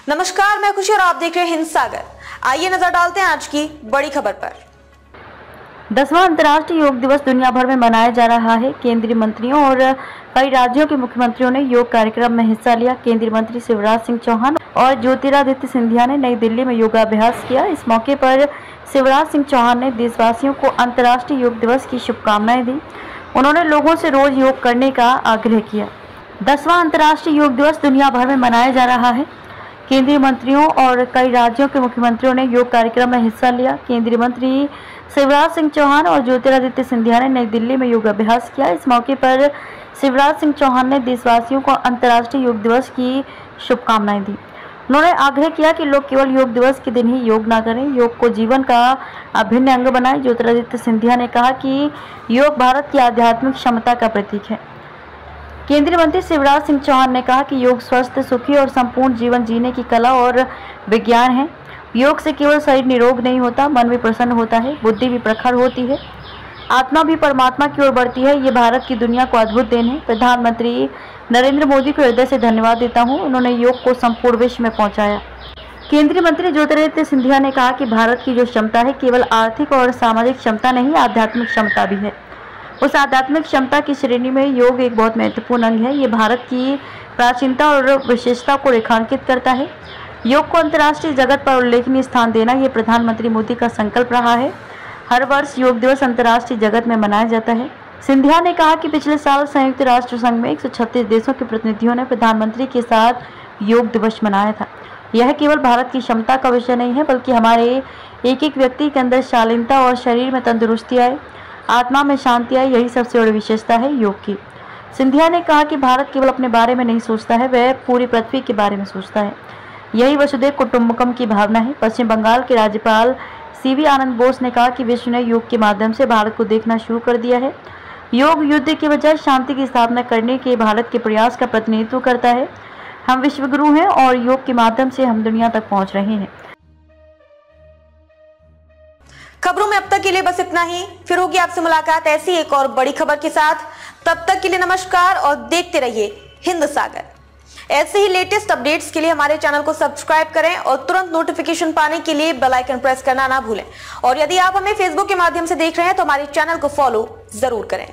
नमस्कार, मैं खुशी और आप देख रहे हैं हिंद सागर। आइए नजर डालते हैं आज की बड़ी खबर पर। 10वां अंतर्राष्ट्रीय योग दिवस दुनिया भर में मनाया जा रहा है। केंद्रीय मंत्रियों और कई राज्यों के मुख्यमंत्रियों ने योग कार्यक्रम में हिस्सा लिया। केंद्रीय मंत्री शिवराज सिंह चौहान और ज्योतिरादित्य सिंधिया ने नई दिल्ली में योगाभ्यास किया। इस मौके पर शिवराज सिंह चौहान ने देशवासियों को अंतर्राष्ट्रीय योग दिवस की शुभकामनाएं दी। उन्होंने लोगों से रोज योग करने का आग्रह किया। 10वां अंतर्राष्ट्रीय योग दिवस दुनिया भर में मनाया जा रहा है। केंद्रीय मंत्रियों और कई राज्यों के मुख्यमंत्रियों ने योग कार्यक्रम में हिस्सा लिया। केंद्रीय मंत्री शिवराज सिंह चौहान और ज्योतिरादित्य सिंधिया ने नई दिल्ली में योगाभ्यास किया। इस मौके पर शिवराज सिंह चौहान ने देशवासियों को अंतर्राष्ट्रीय योग दिवस की शुभकामनाएं दी। उन्होंने आग्रह किया कि लोग केवल योग दिवस के दिन ही योग ना करें, योग को जीवन का अभिन्न अंग बनाएं। ज्योतिरादित्य सिंधिया ने कहा कि योग भारत की आध्यात्मिक क्षमता का प्रतीक है। केंद्रीय मंत्री शिवराज सिंह चौहान ने कहा कि योग स्वस्थ, सुखी और संपूर्ण जीवन जीने की कला और विज्ञान है। योग से केवल शरीर निरोग नहीं होता, मन भी प्रसन्न होता है, बुद्धि भी प्रखर होती है, आत्मा भी परमात्मा की ओर बढ़ती है। ये भारत की दुनिया को अद्भुत देन है। प्रधानमंत्री नरेंद्र मोदी को हृदय से धन्यवाद देता हूँ, उन्होंने योग को संपूर्ण विश्व में पहुँचाया। केंद्रीय मंत्री ज्योतिरादित्य सिंधिया ने कहा कि भारत की जो क्षमता है केवल आर्थिक और सामाजिक क्षमता नहीं, आध्यात्मिक क्षमता भी है। उस आध्यात्मिक क्षमता की श्रेणी में योग एक बहुत महत्वपूर्ण अंग है। ये भारत की प्राचीनता और विशेषता को रेखांकित करता है। योग को अंतर्राष्ट्रीय जगत पर उल्लेखनीय स्थान देना ये प्रधानमंत्री मोदी का संकल्प रहा है। हर वर्ष योग दिवस अंतर्राष्ट्रीय जगत में मनाया जाता है। सिंधिया ने कहा कि पिछले साल संयुक्त राष्ट्र संघ में 136 देशों के प्रतिनिधियों ने प्रधानमंत्री के साथ योग दिवस मनाया था। यह केवल भारत की क्षमता का विषय नहीं है, बल्कि हमारे एक एक व्यक्ति के अंदर शालीनता और शरीर में तंदुरुस्ती आए, आत्मा में शांति आए, यही सबसे बड़ी विशेषता है योग की। सिंधिया ने कहा कि भारत केवल अपने बारे में नहीं सोचता है, वह पूरी पृथ्वी के बारे में सोचता है। यही वसुधैव कुटुंबकम की भावना है। पश्चिम बंगाल के राज्यपाल सीवी आनंद बोस ने कहा कि विश्व ने योग के माध्यम से भारत को देखना शुरू कर दिया है। योग युद्ध के बजाय शांति की स्थापना करने के भारत के प्रयास का प्रतिनिधित्व करता है। हम विश्वगुरु हैं और योग के माध्यम से हम दुनिया तक पहुंच रहे हैं। खबरों में अब तक के लिए बस इतना ही। फिर होगी आपसे मुलाकात ऐसी एक और बड़ी खबर के साथ। तब तक के लिए नमस्कार और देखते रहिए हिंद सागर। ऐसे ही लेटेस्ट अपडेट्स के लिए हमारे चैनल को सब्सक्राइब करें और तुरंत नोटिफिकेशन पाने के लिए बेल आइकन प्रेस करना ना भूलें। और यदि आप हमें फेसबुक के माध्यम से देख रहे हैं तो हमारे चैनल को फॉलो जरूर करें।